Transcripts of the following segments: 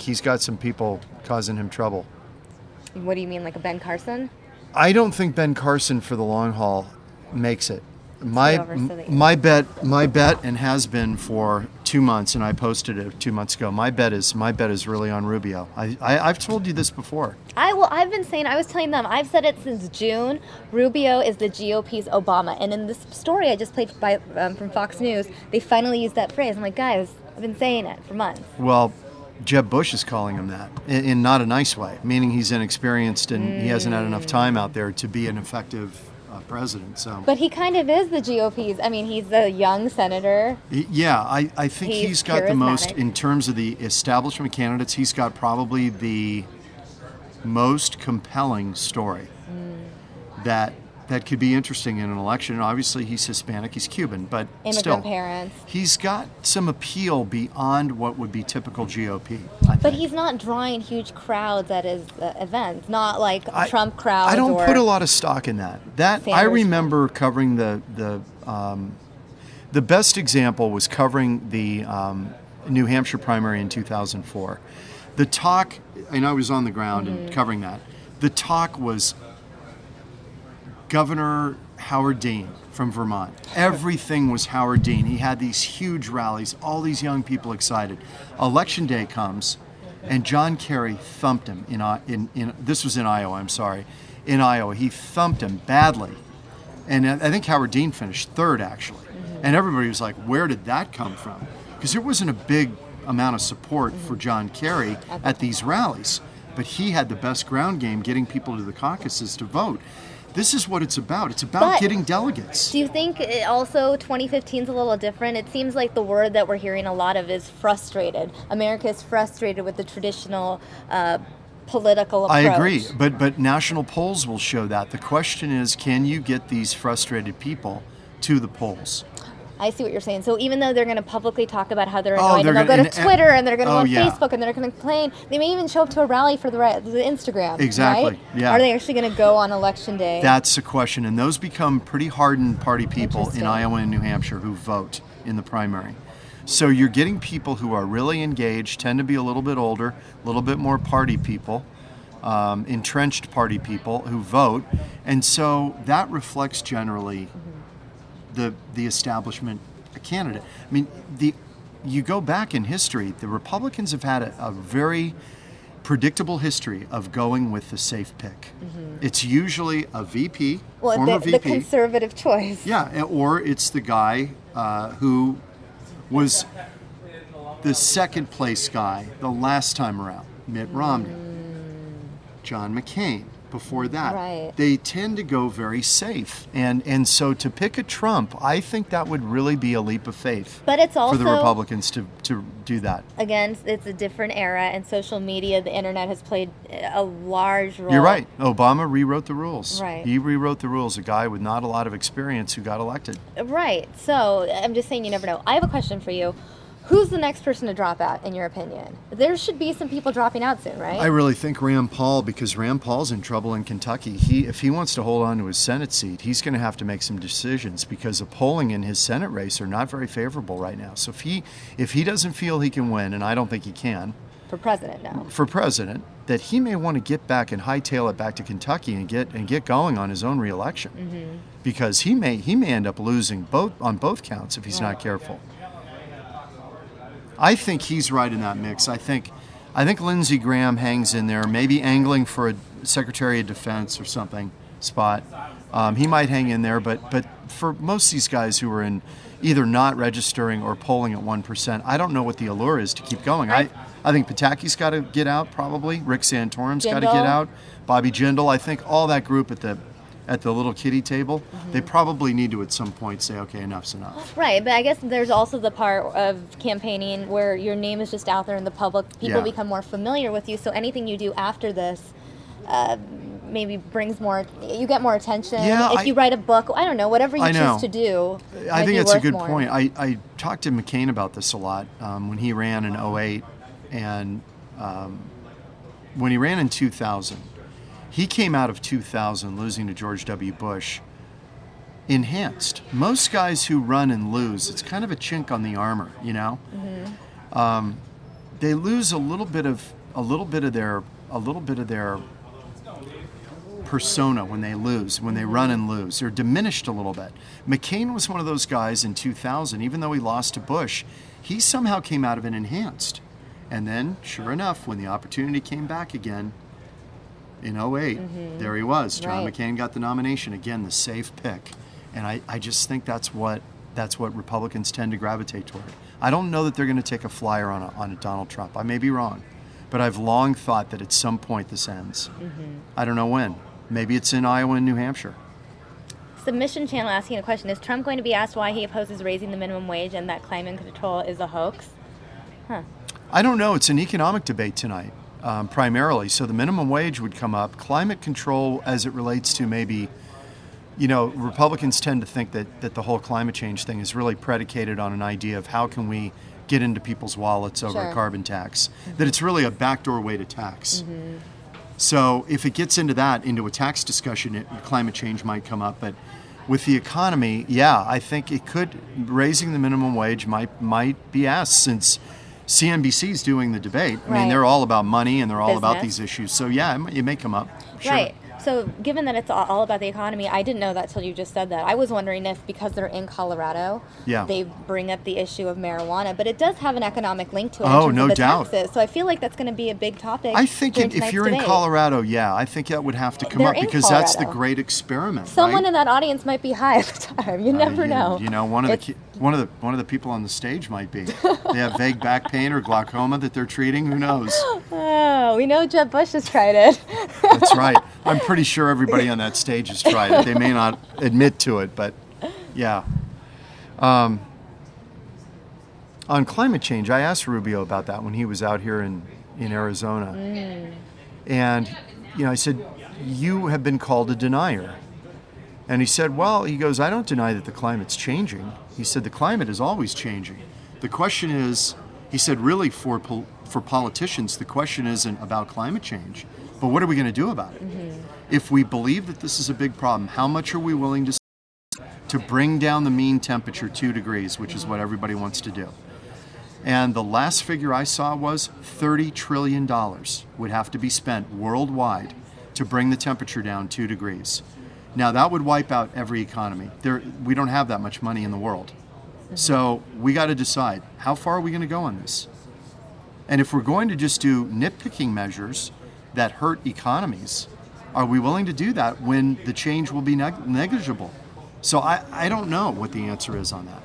he's got some people causing him trouble. What do you mean, like a Ben Carson? I don't think Ben Carson for the long haul makes it. My bet, and has been for 2 months, and I posted it 2 months ago. My bet is really on Rubio. I've told you this before. I've been saying, I was telling them, I've said it since June. Rubio is the GOP's Obama, and in this story I just played from Fox News, they finally used that phrase. I'm like, guys, I've been saying it for months. Well, Jeb Bush is calling him that in not a nice way, meaning he's inexperienced and he hasn't had enough time out there to be an effective president. So, but he kind of is the GOP's. I mean, he's a young senator. Yeah, I think he's got the most, in terms of the establishment candidates, he's got probably the most compelling story that could be interesting in an election. And obviously, he's Hispanic, he's Cuban, but immigrant parents. He's got some appeal beyond what would be typical GOP. But he's not drawing huge crowds at his events, not like Trump crowds. I don't put a lot of stock in that. I remember covering the best example was covering the New Hampshire primary in 2004. The talk, and I was on the ground and covering that. The talk was Governor Howard Dean from Vermont. Everything was Howard Dean. He had these huge rallies, all these young people excited. Election day comes, and John Kerry thumped him in this was in Iowa, I'm sorry. In Iowa, he thumped him badly. And I think Howard Dean finished third, actually. And everybody was like, where did that come from? Because there wasn't a big amount of support for John Kerry at these rallies. But he had the best ground game getting people to the caucuses to vote. This is what it's about. It's about getting delegates. Do you think also 2015 is a little different? It seems like the word that we're hearing a lot of is frustrated. America is frustrated with the traditional political approach. I agree, but national polls will show that. The question is, can you get these frustrated people to the polls? I see what you're saying. So even though they're going to publicly talk about how they're annoyed, and they'll go to Twitter and they're going to go on Facebook and they're going to complain, they may even show up to a rally for the Instagram. Exactly. Right? Yeah. Are they actually going to go on election day? That's the question, and those become pretty hardened party people in Iowa and New Hampshire who vote in the primary. So you're getting people who are really engaged, tend to be a little bit older, a little bit more party people, entrenched party people who vote, and so that reflects generally the establishment candidate. I mean, you go back in history, the Republicans have had a very predictable history of going with the safe pick. It's usually a VP, former VP. The conservative choice. Yeah, or it's the guy who was the second place guy the last time around, Mitt Romney, John McCain. Before that, they tend to go very safe, and so to pick a Trump, I think that would really be a leap of faith. But it's also for the Republicans to do that. Again, it's a different era, and social media, the internet has played a large role. You're right. Obama rewrote the rules. Right. He rewrote the rules. A guy with not a lot of experience who got elected. Right. So I'm just saying, you never know. I have a question for you. Who's the next person to drop out, in your opinion? There should be some people dropping out soon, right? I really think Rand Paul, because Rand Paul's in trouble in Kentucky. If he wants to hold on to his Senate seat, he's going to have to make some decisions because the polling in his Senate race are not very favorable right now. So if he doesn't feel he can win, and I don't think he can. For president now. For president, that he may want to get back and hightail it back to Kentucky and get going on his own reelection. Because he may end up losing on both counts if he's not careful. I think he's right in that mix. I think Lindsey Graham hangs in there, maybe angling for a Secretary of Defense or something spot. He might hang in there, but for most of these guys who are in either not registering or polling at 1%, I don't know what the allure is to keep going. I think Pataki's got to get out probably. Rick Santorum's got to get out. Bobby Jindal. I think all that group at the little kiddie table, they probably need to at some point say, okay, enough's enough. Right, but I guess there's also the part of campaigning where your name is just out there in the public. People become more familiar with you, so anything you do after this maybe brings you get more attention. If you write a book, I don't know, whatever you choose to do. I think that's a good point. I talked to McCain about this a lot when he ran in 2008, and when he ran in 2000. He came out of 2000 losing to George W. Bush enhanced. Most guys who run and lose, it's kind of a chink on the armor, you know? they lose a little bit of their persona when they run and lose. They're diminished a little bit. McCain was one of those guys in 2000, even though he lost to Bush, he somehow came out of it enhanced. And then, sure enough, when the opportunity came back again in 2008, there he was. John McCain got the nomination. Again, the safe pick. And I just think that's what Republicans tend to gravitate toward. I don't know that they're going to take a flyer on a Donald Trump. I may be wrong. But I've long thought that at some point this ends. I don't know when. Maybe it's in Iowa and New Hampshire. Submission Channel asking a question. Is Trump going to be asked why he opposes raising the minimum wage and that climate control is a hoax? I don't know. It's an economic debate tonight, primarily. So the minimum wage would come up. Climate control, as it relates to maybe, Republicans tend to think that the whole climate change thing is really predicated on an idea of how can we get into people's wallets over a carbon tax, that it's really a backdoor way to tax. So if it gets into a tax discussion, climate change might come up. But with the economy, I think it could, raising the minimum wage might be asked, since CNBC is doing the debate. I mean, they're all about money and they're all about these issues. So it may come up. Sure. Right. So given that it's all about the economy, I didn't know that till you just said that. I was wondering if because they're in Colorado, they bring up the issue of marijuana, but it does have an economic link to it in terms of the taxes. So I feel like that's going to be a big topic. I think if you're in Colorado, I think that would have to come up because Colorado. That's the great experiment. Someone in that audience might be high at the time. You never know. One of the people on the stage might be. They have vague back pain or glaucoma that they're treating. Who knows? Oh, we know Jeb Bush has tried it. That's right. I'm pretty sure everybody on that stage has tried it. They may not admit to it, but yeah. On climate change, I asked Rubio about that when he was out here in Arizona. And, I said, you have been called a denier. And he said, he goes, I don't deny that the climate's changing. He said, the climate is always changing. The question is, he said, really for politicians, the question isn't about climate change, but what are we going to do about it? If we believe that this is a big problem, how much are we willing to bring down the mean temperature 2 degrees, which is what everybody wants to do? And the last figure I saw was $30 trillion would have to be spent worldwide to bring the temperature down 2 degrees. Now, that would wipe out every economy. We don't have that much money in the world. So we got to decide, how far are we going to go on this? And if we're going to just do nitpicking measures that hurt economies, are we willing to do that when the change will be negligible? So I don't know what the answer is on that.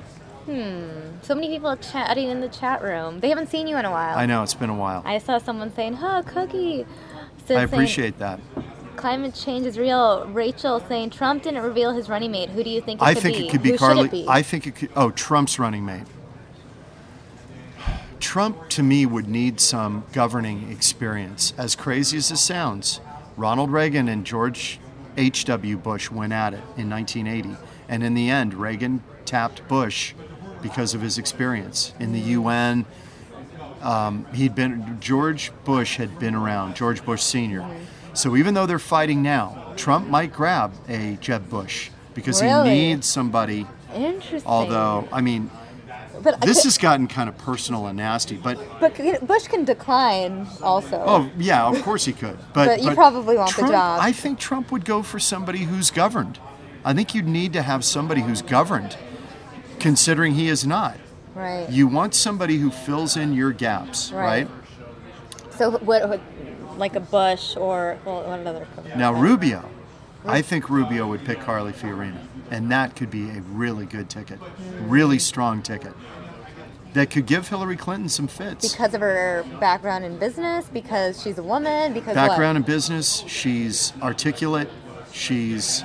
So many people chatting in the chat room. They haven't seen you in a while. I know, it's been a while. I saw someone saying, Cookie. I appreciate that. Climate change is real. Rachel saying Trump didn't reveal his running mate. Who do you think it could be? I think it could be Who Carly. Should it be? I think it could. Trump's running mate. Trump, to me, would need some governing experience. As crazy as this sounds, Ronald Reagan and George H.W. Bush went at it in 1980, and in the end, Reagan tapped Bush because of his experience in the UN. George Bush had been around. George Bush Sr. So even though they're fighting now, Trump might grab a Jeb Bush because he needs somebody. Interesting. Although, this has gotten kind of personal and nasty. But Bush can decline also. Oh, yeah, of course he could. But you probably want Trump, the job. I think Trump would go for somebody who's governed. I think you'd need to have somebody who's governed, considering he is not. Right. You want somebody who fills in your gaps, right? So what like a Bush or what another? Now Rubio, I think Rubio would pick Carly Fiorina, and that could be a really good ticket, really strong ticket that could give Hillary Clinton some fits. Because of her background in business, because she's a woman, because background in business, she's articulate, she's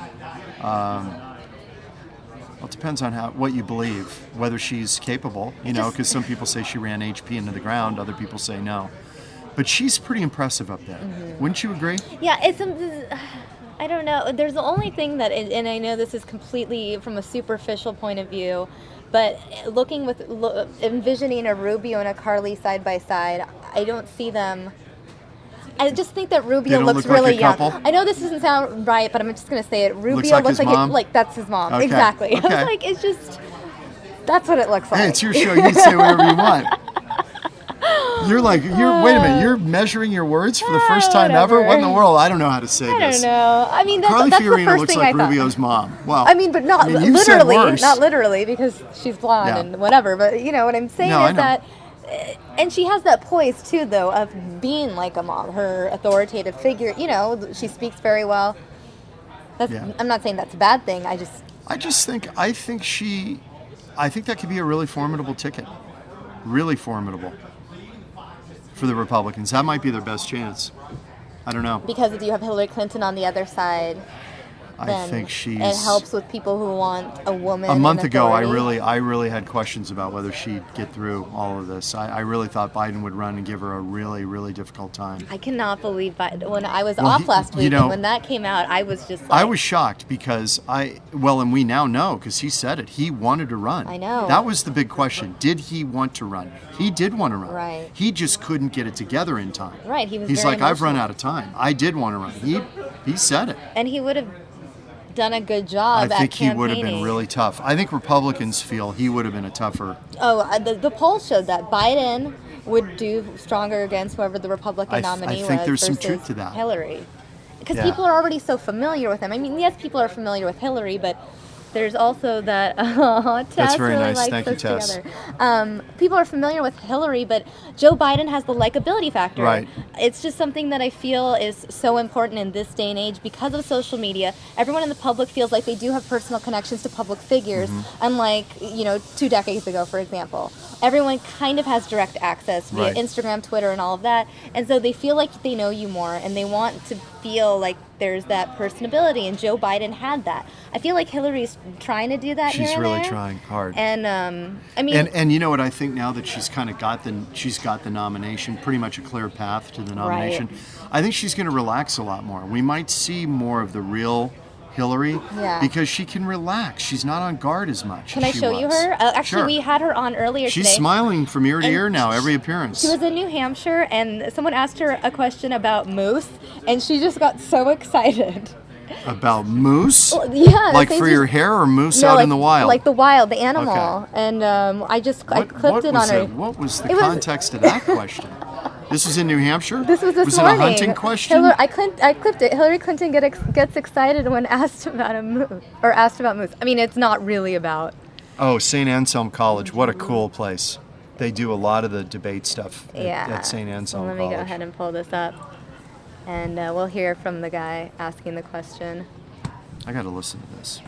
it depends on what you believe, whether she's capable, because some people say she ran HP into the ground, other people say no. But she's pretty impressive up there. Wouldn't you agree? Yeah, I don't know. There's the only thing that, and I know this is completely from a superficial point of view, but envisioning a Rubio and a Carly side by side, I don't see them. I just think that Rubio looks really young. I know this doesn't sound right, but I'm just going to say it. Rubio looks like that's his mom. Okay. Exactly. Okay. I was like, it's just, that's what it looks like. Hey, it's your show. You can say whatever you want. You're like, wait a minute, you're measuring your words for the first time ever? What in the world? I don't know how to say this. I don't know. I mean, that's Carly the Fiorina first looks thing like I thought. Rubio's mom. Well, I mean, but not you said literally, worse. not literally, because she's blonde Yeah. and whatever. But you know what I'm saying No, I is know. that, and she has that poise too, though, of being like a mom, her authoritative figure. You know, she speaks very well. I'm not saying that's a bad thing. I think that could be a really formidable ticket. Really formidable for the Republicans. That might be their best chance. I don't know. Because if you have Hillary Clinton on the other side, I think she's. It helps with people who want a woman. A month ago, I authority. really had questions about whether she'd get through all of this. I really thought Biden would run and give her a really, really difficult time. I cannot believe when I was off last week, and when that came out, I was just like, I was shocked because and we now know because he said it. He wanted to run. I know. That was the big question. Did he want to run? He did want to run. Right. He just couldn't get it together in time. Right. He's like, I've run out of time. I did want to run. He said it. And he would have done a good job. I think he would have been really tough. I think Republicans feel he would have been a tougher. Oh, the polls showed that Biden would do stronger against whoever the Republican nominee was. I think there's some truth to that. Hillary, because people are already so familiar with him. I mean, yes, people are familiar with Hillary, but there's also that. Tess That's very really nice. likes Thank you, us Tess. together. People are familiar with Hillary, but Joe Biden has the likability factor. Right. It's just something that I feel is so important in this day and age because of social media. Everyone in the public feels like they do have personal connections to public figures, unlike 2 decades ago, for example. Everyone kind of has direct access via Instagram, Twitter, and all of that, and so they feel like they know you more, and they want to feel like there's that personability, and Joe Biden had that. I feel like Hillary's trying to do that. She's here and really there. trying hard. And I mean, and you know what I think now that she's kind of got the nomination, pretty much a clear path to the nomination. Right. I think she's going to relax a lot more. We might see more of the real Hillary because she can relax. She's not on guard as much. Can I show you her? Actually, sure. We had her on earlier today. She's smiling from ear to ear now, every appearance. She was in New Hampshire, and someone asked her a question about moose, and she just got so excited. About moose? Well, yeah. Like for your hair or moose out in the wild? Like the wild, the animal. Okay. And I clipped it on her. What was the context of that question? This was in New Hampshire? This was this morning. morning. Was it a hunting question? I clipped it. Hillary Clinton gets excited when asked about a moose, or asked about moose. I mean, it's not really about. Oh, St. Anselm College. What a cool place. They do a lot of the debate stuff at St. Anselm College. Let me go ahead and pull this up. And we'll hear from the guy asking the question. I got to listen to this.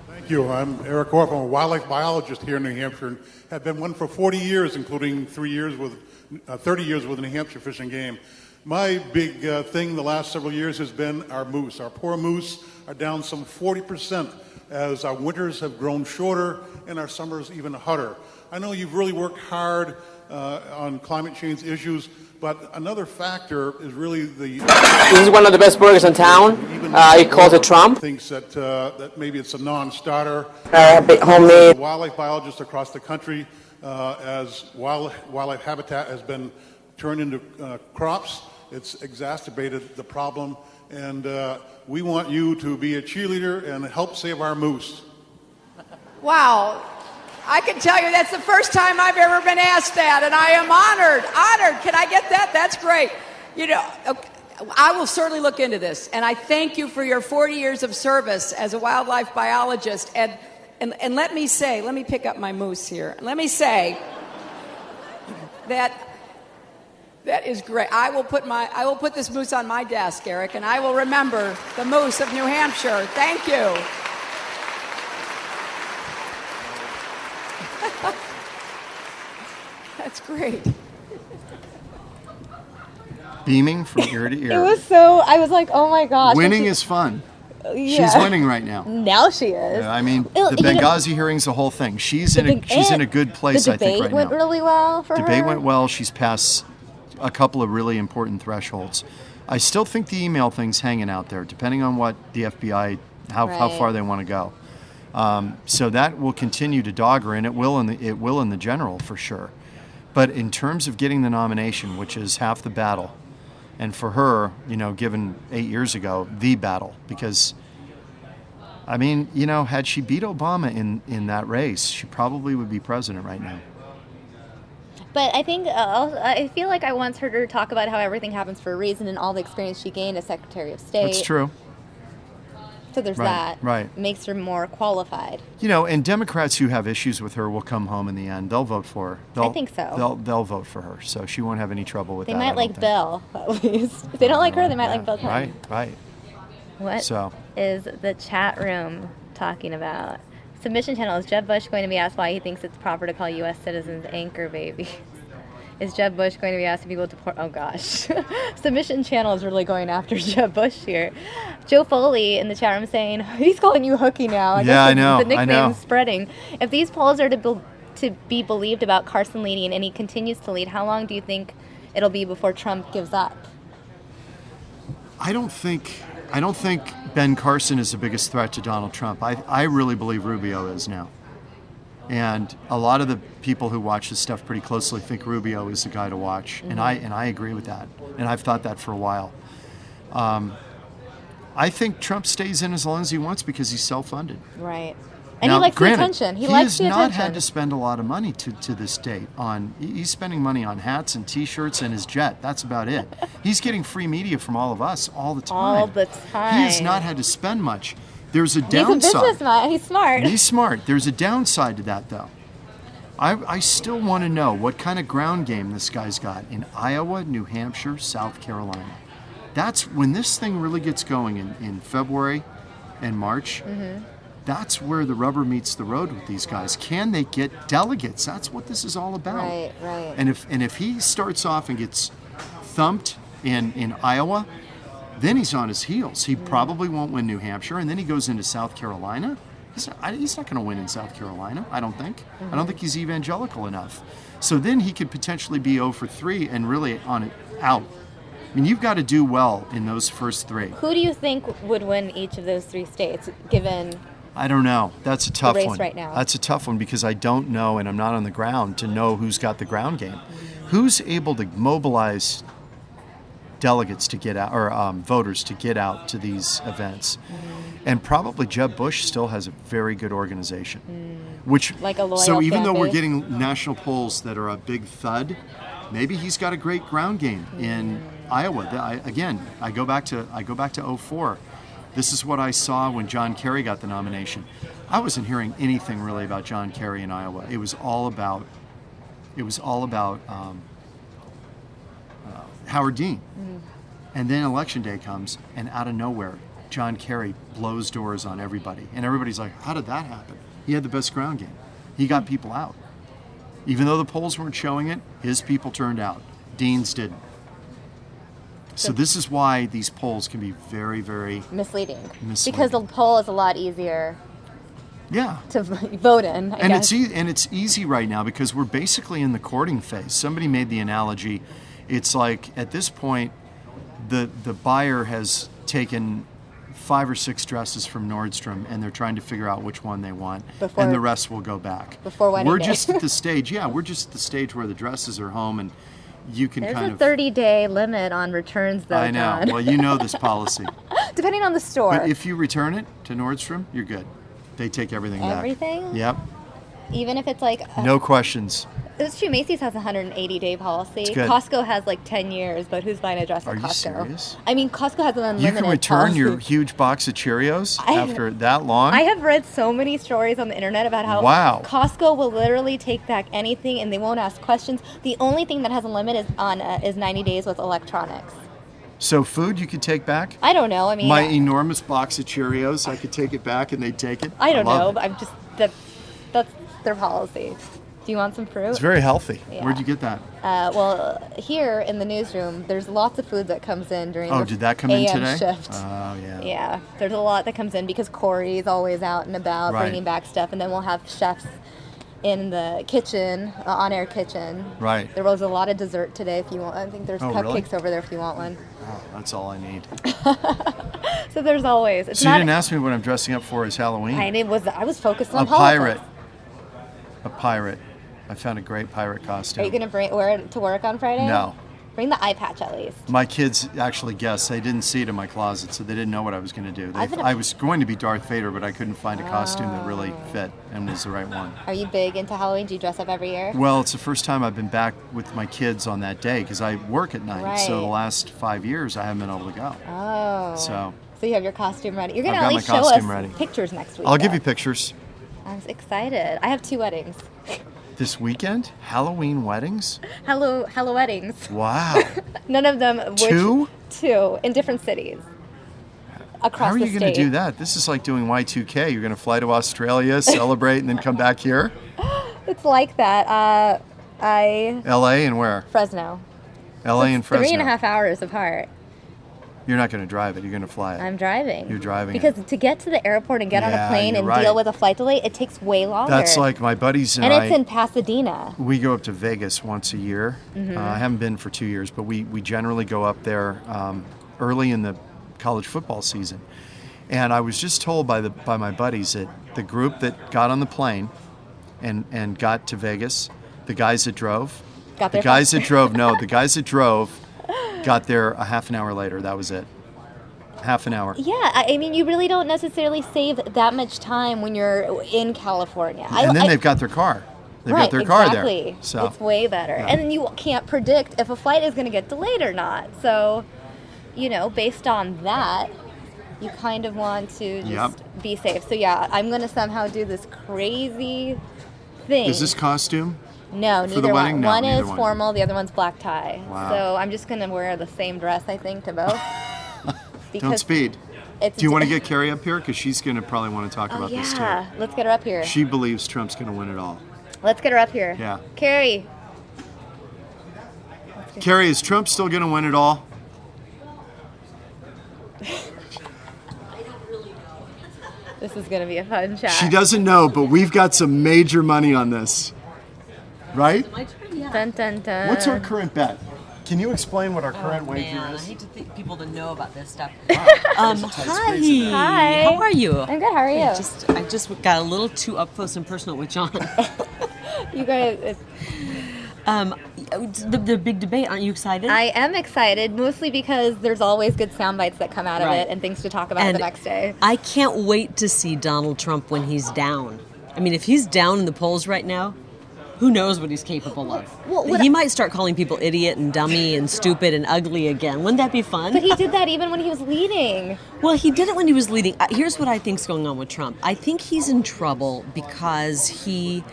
Thank you. I'm Eric Orff. I'm a wildlife biologist here in New Hampshire and have been one for 40 years, including 30 years with the New Hampshire Fish and Game. My big thing the last several years has been our moose. Our poor moose are down some 40% as our winters have grown shorter and our summers even hotter. I know you've really worked hard on climate change issues, but another factor is really the... This is one of the best burgers in town. He calls it Trump. Thinks that maybe it's a non-starter. Homemade. Wildlife biologists across the country, as wildlife habitat has been turned into crops, it's exacerbated the problem, and we want you to be a cheerleader and help save our moose. Wow. I can tell you that's the first time I've ever been asked that, and I am honored. Can I get that? That's great. I will certainly look into this, and I thank you for your 40 years of service as a wildlife biologist. And let me pick up my moose here. Let me say that is great. I will put this moose on my desk, Eric, and I will remember the moose of New Hampshire. Thank you. That's great. Beaming from ear to ear. It was so. I was like, oh my gosh. Winning is fun. Yeah. She's winning right now. Now she is. I mean, the Benghazi hearing's the whole thing. She's in a good place, I think, right now. The debate went really well for her. Debate went well. She's passed a couple of really important thresholds. I still think the email thing's hanging out there, depending on what the FBI, how far they want to go. So that will continue to dog her, and it will in the general for sure. But in terms of getting the nomination, which is half the battle, and for her, given 8 years ago, the battle, because, I mean, had she beat Obama in that race, she probably would be president right now. But I think I feel like I once heard her talk about how everything happens for a reason and all the experience she gained as Secretary of State. That's true. So there's that. Right. Makes her more qualified. And Democrats who have issues with her will come home in the end. They'll vote for her. I think so. They'll vote for her, so she won't have any trouble with they that. They might like Bill, at least. If they don't like her, they might like Bill Clinton. Right. What is the chat room talking about? Submission channel, is Jeb Bush going to be asked why he thinks it's proper to call U.S. citizens anchor babies? Is Jeb Bush going to be asked if he will deport? Oh, gosh. Submission channel is really going after Jeb Bush here. Joe Foley in the chat room saying, he's calling you Hooky now. I know. The nickname's spreading. If these polls are to be believed about Carson leading and he continues to lead, how long do you think it'll be before Trump gives up? I don't think Ben Carson is the biggest threat to Donald Trump. I really believe Rubio is now. And a lot of the people who watch this stuff pretty closely think Rubio is the guy to watch. Mm-hmm. And I agree with that. And I've thought that for a while. I think Trump stays in as long as he wants because he's self-funded. Right. And he likes the attention. He likes the attention. He has not had to spend a lot of money to this date on. He's spending money on hats and T-shirts and his jet. That's about it. He's getting free media from all of us all the time. All the time. He has not had to spend much. There's a downside. He's a businessman. He's smart. He's smart. There's a downside to that, though. I still want to know what kind of ground game this guy's got in Iowa, New Hampshire, South Carolina. That's when this thing really gets going in February and March. Mm-hmm. That's where the rubber meets the road with these guys. Can they get delegates? That's what this is all about. Right. And if he starts off and gets thumped in Iowa, then he's on his heels. He probably won't win New Hampshire, and then he goes into South Carolina. He's not going to win in South Carolina, I don't think. Mm-hmm. I don't think he's evangelical enough. So then he could potentially be 0 for 3 and really on it out. I mean, you've got to do well in those first 3. Who do you think would win each of those 3 states, given... I don't know. That's a tough one. Right now. That's a tough one because I don't know, and I'm not on the ground to know who's got the ground game. Who's able to mobilize delegates to get out, or voters to get out to these events? Mm-hmm. And probably Jeb Bush still has a very good organization. Which, like a loyal so even fan though we're base? getting national polls that are a big thud, maybe he's got a great ground game in Iowa. I go back to 2004. This is what I saw when John Kerry got the nomination. I wasn't hearing anything really about John Kerry in Iowa. It was all about Howard Dean. Mm-hmm. And then election day comes, and out of nowhere, John Kerry blows doors on everybody. And everybody's like, how did that happen? He had the best ground game. He got people out. Even though the polls weren't showing it, his people turned out. Dean's didn't. So this is why these polls can be very, very misleading. Because the poll is a lot easier to vote in, I guess. It's easy right now because we're basically in the courting phase. Somebody made the analogy. It's like at this point, the buyer has taken 5 or 6 dresses from Nordstrom and they're trying to figure out which one they want, and the rest will go back. Before wedding We're day. just at the stage. Yeah, we're just at the stage where the dresses are home and you can There's kind a of 30-day limit on returns, though. I know. John. Well, you know this policy. Depending on the store. But if you return it to Nordstrom, you're good. They take everything back. Everything? Yep. Even if it's like... No questions. It's true. Macy's has a 180-day policy. It's good. Costco has like 10 years, but who's buying a dress at Costco? Are you serious? I mean, Costco has an unlimited You can return policy. your huge box of Cheerios after that long? I have read so many stories on the internet about how Costco will literally take back anything and they won't ask questions. The only thing that has a limit is 90 days with electronics. So food you could take back? I don't know. I mean, my enormous box of Cheerios, I could take it back and they'd take it? I don't know. But I'm just that's their policy. Do you want some fruit? It's very healthy. Yeah. Where'd you get that? Well, here in the newsroom, there's lots of food that comes in during the did that come in today? shift. Oh, yeah. Yeah, there's a lot that comes in because Corey's always out and about bringing back stuff, and then we'll have chefs in the kitchen, on-air kitchen. Right. There was a lot of dessert today. If you want, I think there's cupcakes really? over there if you want one. Oh, that's all I need. So there's always. So you didn't ask me what I'm dressing up for as Halloween? I was focused on a politics. pirate. I found a great pirate costume. Are you going to wear it to work on Friday? No. Bring the eye patch at least. My kids actually guessed. They didn't see it in my closet, so they didn't know what I was going to do. I was going to be Darth Vader, but I couldn't find a costume that really fit and was the right one. Are you big into Halloween? Do you dress up every year? Well, it's the first time I've been back with my kids on that day because I work at night. Right. So the last 5 years, I haven't been able to go. Oh. So you have your costume ready. You're going to I've at got least my show us costume ready. pictures next week. I'll give though. you pictures. I'm excited. I have 2 weddings. This weekend? Halloween weddings? Hello weddings. Wow. None of them. 2? 2 in different cities. Across How are the you state. going to do that? This is like doing Y2K. You're going to fly to Australia, celebrate, and then come back here? It's like that. LA and where? Fresno. LA and Fresno. 3.5 hours apart. You're not going to drive it. You're going to fly it. I'm driving. You're driving because it. to get to the airport and get on a Yeah, plane you're and right. deal with a flight delay, it takes way longer. That's like my buddies and and I. it's in Pasadena. We go up to Vegas once a year. I haven't been for 2 years, but we generally go up there early in the college football season. And I was just told by my buddies that the group that got on the plane and got to Vegas, the guys that drove, Got there the guys that drove got there a half an hour later. That was it. Half an hour. Yeah, I mean, you really don't necessarily save that much time when you're in California. And then they've got their car. They've got their car there. So it's way better. Yeah. And then you can't predict if a flight is going to get delayed or not. So, based on that, you kind of want to just be safe. So, yeah, I'm going to somehow do this crazy thing. Is this costume? No, for neither the wedding? one. No, One neither is one. formal, the other one's black tie. Wow. So I'm just going to wear the same dress, I think, to both. Don't speed. It's Do you want to get Kari up here? Because she's going to probably want to talk about this too. Yeah, let's get her up here. She believes Trump's going to win it all. Let's get her up here. Yeah. Kari. Kari, is Trump still going to win it all? This is going to be a fun chat. She doesn't know, but we've got some major money on this. Right? Dun, dun, dun. What's our current bet? Can you explain what our current wager Man, I is? hate to think people to know about this stuff. Hi. Hi. How are you? I'm good. How are you? I just got a little too up close and personal with John. You guys, The big debate. Aren't you excited? I am excited, mostly because there's always good sound bites that come out of Right. it and things to talk about the next day. I can't wait to see Donald Trump when he's down. I mean, if he's down in the polls right now, who knows what he's capable of? He might start calling people idiot and dummy and stupid and ugly again. Wouldn't that be fun? But he did that even when he was leading. Well, he did it when he was leading. Here's what I think's going on with Trump. I think he's in trouble because he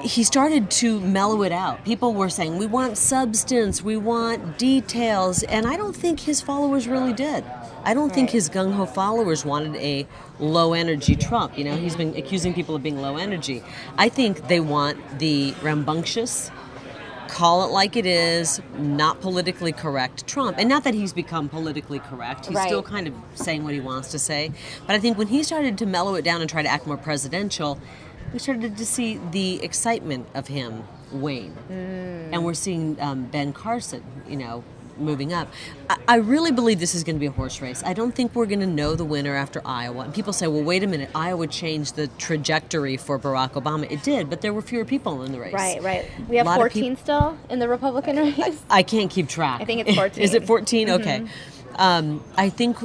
started to mellow it out. People were saying, we want substance, we want details, and I don't think his followers really did. I don't think his gung-ho followers wanted a low-energy Trump. He's been accusing people of being low energy. I think they want the rambunctious, call it like it is, not politically correct Trump. And not that he's become politically correct. He's still kind of saying what he wants to say. But I think when he started to mellow it down and try to act more presidential, we started to see the excitement of him wane. And we're seeing Ben Carson, moving up. I really believe this is going to be a horse race. I don't think we're going to know the winner after Iowa. And people say, well, wait a minute, Iowa changed the trajectory for Barack Obama. It did, but there were fewer people in the race. Right. We have 14 still in the Republican race. I can't keep track. I think it's 14. Is it 14? Okay. I think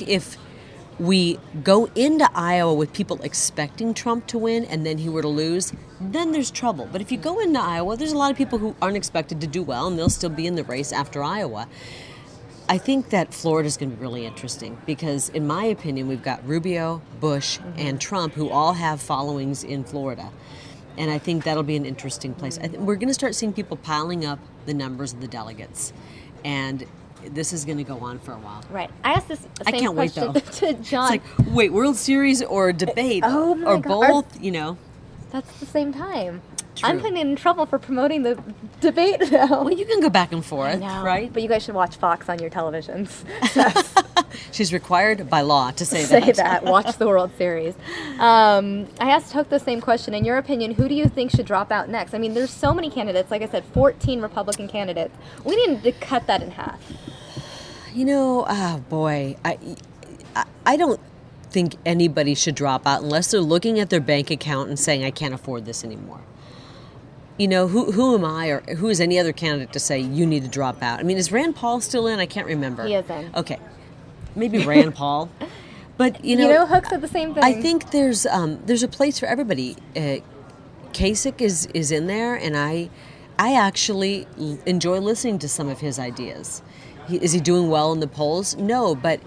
if we go into Iowa with people expecting Trump to win and then he were to lose, then there's trouble. But if you go into Iowa, there's a lot of people who aren't expected to do well and they'll still be in the race after Iowa. I think that Florida's going to be really interesting because, in my opinion, we've got Rubio, Bush, and Trump who all have followings in Florida. And I think that'll be an interesting place. We're going to start seeing people piling up the numbers of the delegates. And this is going to go on for a while. Right. I asked this I same can't wait, question though. to John. It's like, wait, World Series or debate? Oh, my or God. both, That's the same time. True. I'm getting in trouble for promoting the debate now. Well, you can go back and forth, I know, right? But you guys should watch Fox on your televisions. She's required by law to say Say that. that. Watch the World Series. I asked Hook the same question. In your opinion, who do you think should drop out next? I mean, there's so many candidates. Like I said, 14 Republican candidates. We need to cut that in half. Oh boy, I don't think anybody should drop out unless they're looking at their bank account and saying, I can't afford this anymore. you know, who am I, or who is any other candidate to say you need to drop out? I mean, is Rand Paul still in? I can't remember. He is in. Okay, maybe Rand Paul. But you know, Hook said the same thing. I think there's a place for everybody. Kasich is in there, and I actually enjoy listening to some of his ideas. Is he doing well in the polls? No, but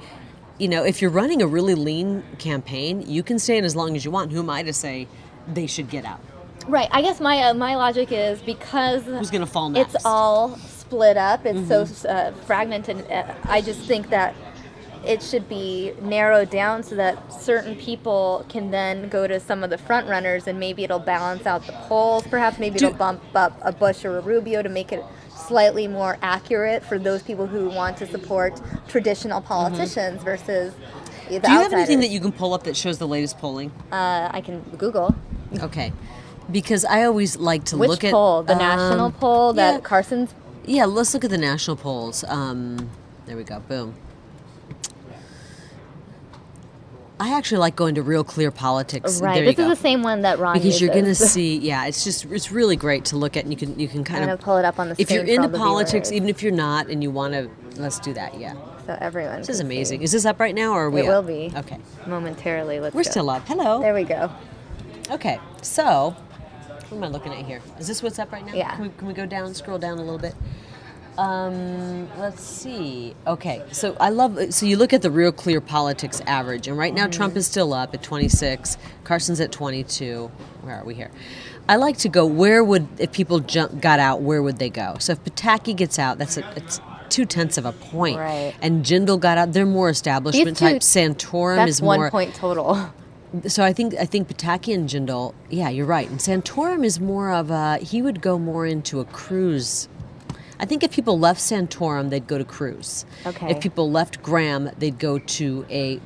you know, if you're running a really lean campaign, you can stay in as long as you want. Who am I to say they should get out? Right. I guess my logic is because who's going to fall next? It's all split up. It's so fragmented. I just think that it should be narrowed down so that certain people can then go to some of the front runners, and maybe it'll balance out the polls. Perhaps maybe it'll bump up a Bush or a Rubio to make it slightly more accurate for those people who want to support traditional politicians versus the outsiders. Do you have anything that you can pull up that shows the latest polling? I can Google. Okay. Because I always like to look at... Which poll? The national poll that Carson's... Yeah, let's look at the national polls. There we go. Boom. I actually like going to Real Clear Politics. Right. There this is the same one that Ron Because you're going to uses. see, it's really great to look at, and you can kind of pull it up on the if screen. you're into politics, even if you're not, and you want to, let's do that. Yeah. So everyone. This is can amazing. see. Is this up right now, or are we? It will be. Okay. Momentarily. We're still up. Hello. There we go. Okay. So, what am I looking at here? Is this what's up right now? Yeah. Can we go down, scroll down a little bit? Let's see. Okay, so you look at the Real Clear Politics average, and right now Trump is still up at 26, Carson's at 22. Where are we here? I like to go, if people got out, where would they go? So if Pataki gets out, it's 0.2 of a point. Right. And Jindal got out, they're more establishment type. Santorum is more... That's 1 point total. So I think Pataki and Jindal, yeah, you're right. And Santorum is more of he would go more into a Cruz. I think if people left Santorum, they'd go to Cruz. Okay. If people left Graham, they'd go to a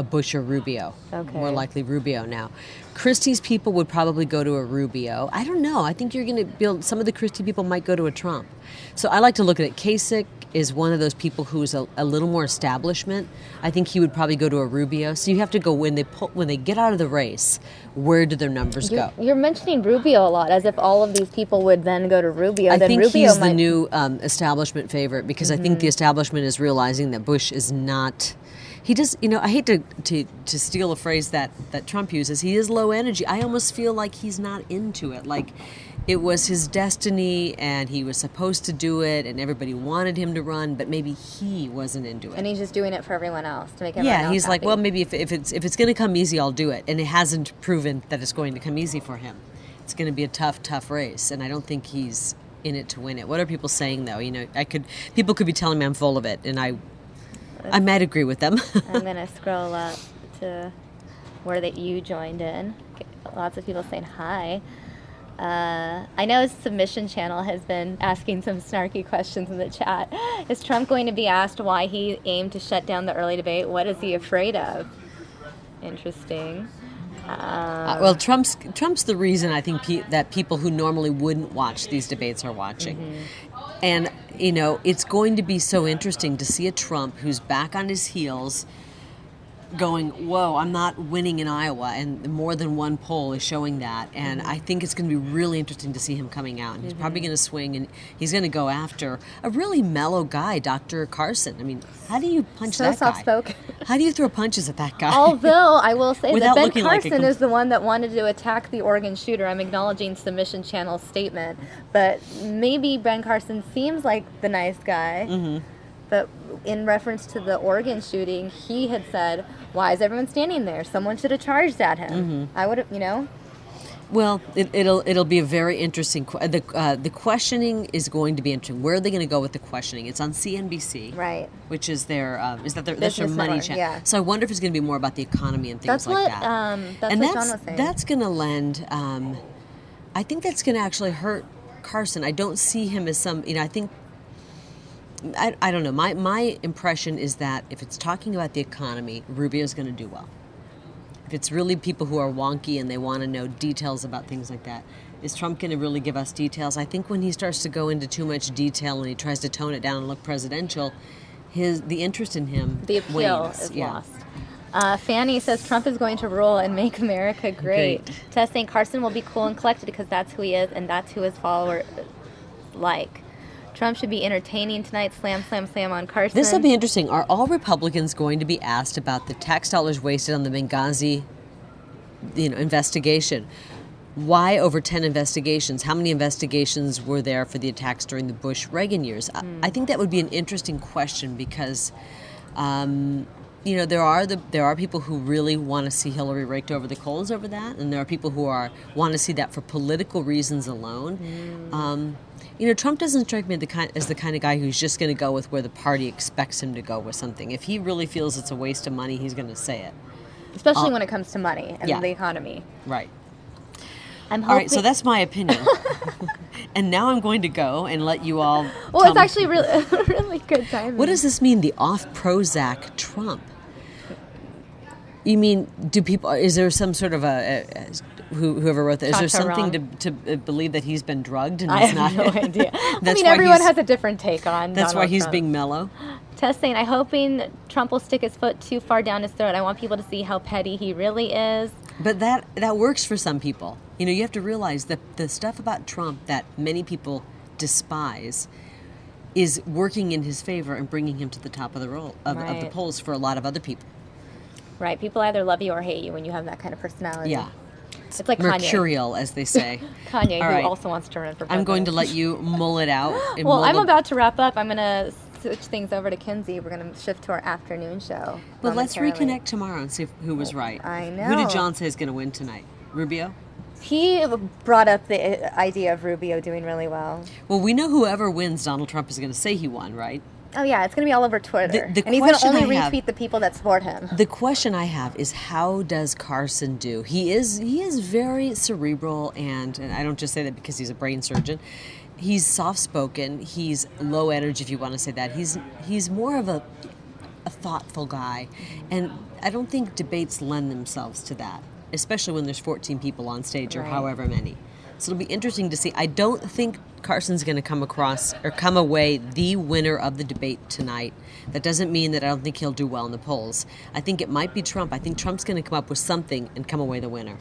Bush or Rubio. Okay. More likely Rubio now. Christie's people would probably go to a Rubio. I don't know. I think you're going to build, some of the Christie people might go to a Trump. So I like to look at it. Kasich is one of those people who's a little more establishment. I think he would probably go to a Rubio. So you have to go, when they get out of the race, where do their numbers go? You're mentioning Rubio a lot, as if all of these people would then go to Rubio. I then think Rubio he's the new establishment favorite, because I think the establishment is realizing that Bush is not... He does, I hate to steal a phrase that Trump uses. He is low energy. I almost feel like he's not into it. Like it was his destiny, and he was supposed to do it, and everybody wanted him to run, but maybe he wasn't into it. And he's just doing it for everyone else to make everyone else he's happy. like, well, maybe if it's going to come easy, I'll do it. And it hasn't proven that it's going to come easy for him. It's going to be a tough race, and I don't think he's in it to win it. What are people saying though? People could be telling me I'm full of it, and I might agree with them. I'm going to scroll up to where you joined in. Lots of people saying hi. I know his submission channel has been asking some snarky questions in the chat. Is Trump going to be asked why he aimed to shut down the early debate? What is he afraid of? Interesting. Well, Trump's the reason I think that people who normally wouldn't watch these debates are watching. And, it's going to be so interesting to see a Trump who's back on his heels going, whoa, I'm not winning in Iowa, and more than one poll is showing that. And I think it's going to be really interesting to see him coming out. And he's probably going to swing, and he's going to go after a really mellow guy, Dr. Carson. I mean, how do you punch that guy? Soft-spoken. How do you throw punches at that guy? Although, I will say that Without Ben looking like Carson is the one that wanted to attack the Oregon shooter. I'm acknowledging submission channel's statement. But maybe Ben Carson seems like the nice guy. But in reference to the Oregon shooting, he had said, why is everyone standing there? Someone should have charged at him. I would have, Well, it'll be a very interesting. The questioning is going to be interesting. Where are they going to go with the questioning? It's on CNBC, right? Which is their that's their Business money network, channel. yeah. So I wonder if it's going to be more about the economy and things like that. That's and what John was saying. That's going to lend. I think that's going to actually hurt Carson. I don't see him as some. I think. I don't know. My impression is that if it's talking about the economy, Rubio's going to do well. If it's really people who are wonky and they want to know details about things like that, is Trump going to really give us details? I think when he starts to go into too much detail and he tries to tone it down and look presidential, the interest in him the appeal wanes. is lost. Fanny says Trump is going to rule and make America great. Tess saying Carson will be cool and collected because that's who he is and that's who his followers like. Trump should be entertaining tonight. Slam, slam, slam on Carson. This will be interesting. Are all Republicans going to be asked about the tax dollars wasted on the Benghazi, investigation? Why over 10 investigations? How many investigations were there for the attacks during the Bush-Reagan years? I think that would be an interesting question because, there are people who really want to see Hillary raked over the coals over that, and there are people who want to see that for political reasons alone. Trump doesn't strike me as the kind of guy who's just going to go with where the party expects him to go with something. If he really feels it's a waste of money, he's going to say it. Especially when it comes to money and the economy. Right. All right, so that's my opinion. And now I'm going to go and let you all... Well, it's actually really good timing. What does this mean, the off-Prozac Trump? You mean, is there some sort of whoever wrote that, is there something to believe that he's been drugged and he's not? I have no idea. Everyone has a different take on That's Donald why he's Trump. being mellow? Tess saying, I'm hoping Trump will stick his foot too far down his throat. I want people to see how petty he really is. But that works for some people. You have to realize that the stuff about Trump that many people despise is working in his favor and bringing him to the top of the polls for a lot of other people. Right. People either love you or hate you when you have that kind of personality. Yeah. It's like mercurial, Kanye. as they say. Kanye, who also wants to run for president. I'm going to let you mull it out. Well, I'm about to wrap up. I'm going to switch things over to Kinsey. We're going to shift to our afternoon show. Well, let's reconnect tomorrow and see who was right. I know. Who did John say is going to win tonight? Rubio? He brought up the idea of Rubio doing really well. Well, we know whoever wins, Donald Trump is going to say he won, right? Oh, yeah, it's going to be all over Twitter. And he's going to only retweet the people that support him. The question I have is, how does Carson do? He is very cerebral, and I don't just say that because he's a brain surgeon. He's soft-spoken. He's low energy, if you want to say that. He's more of a thoughtful guy, and I don't think debates lend themselves to that, especially when there's 14 people on stage or however many. So it'll be interesting to see. I don't think Carson's going to come away the winner of the debate tonight. That doesn't mean that I don't think he'll do well in the polls. I think it might be Trump. I think Trump's going to come up with something and come away the winner.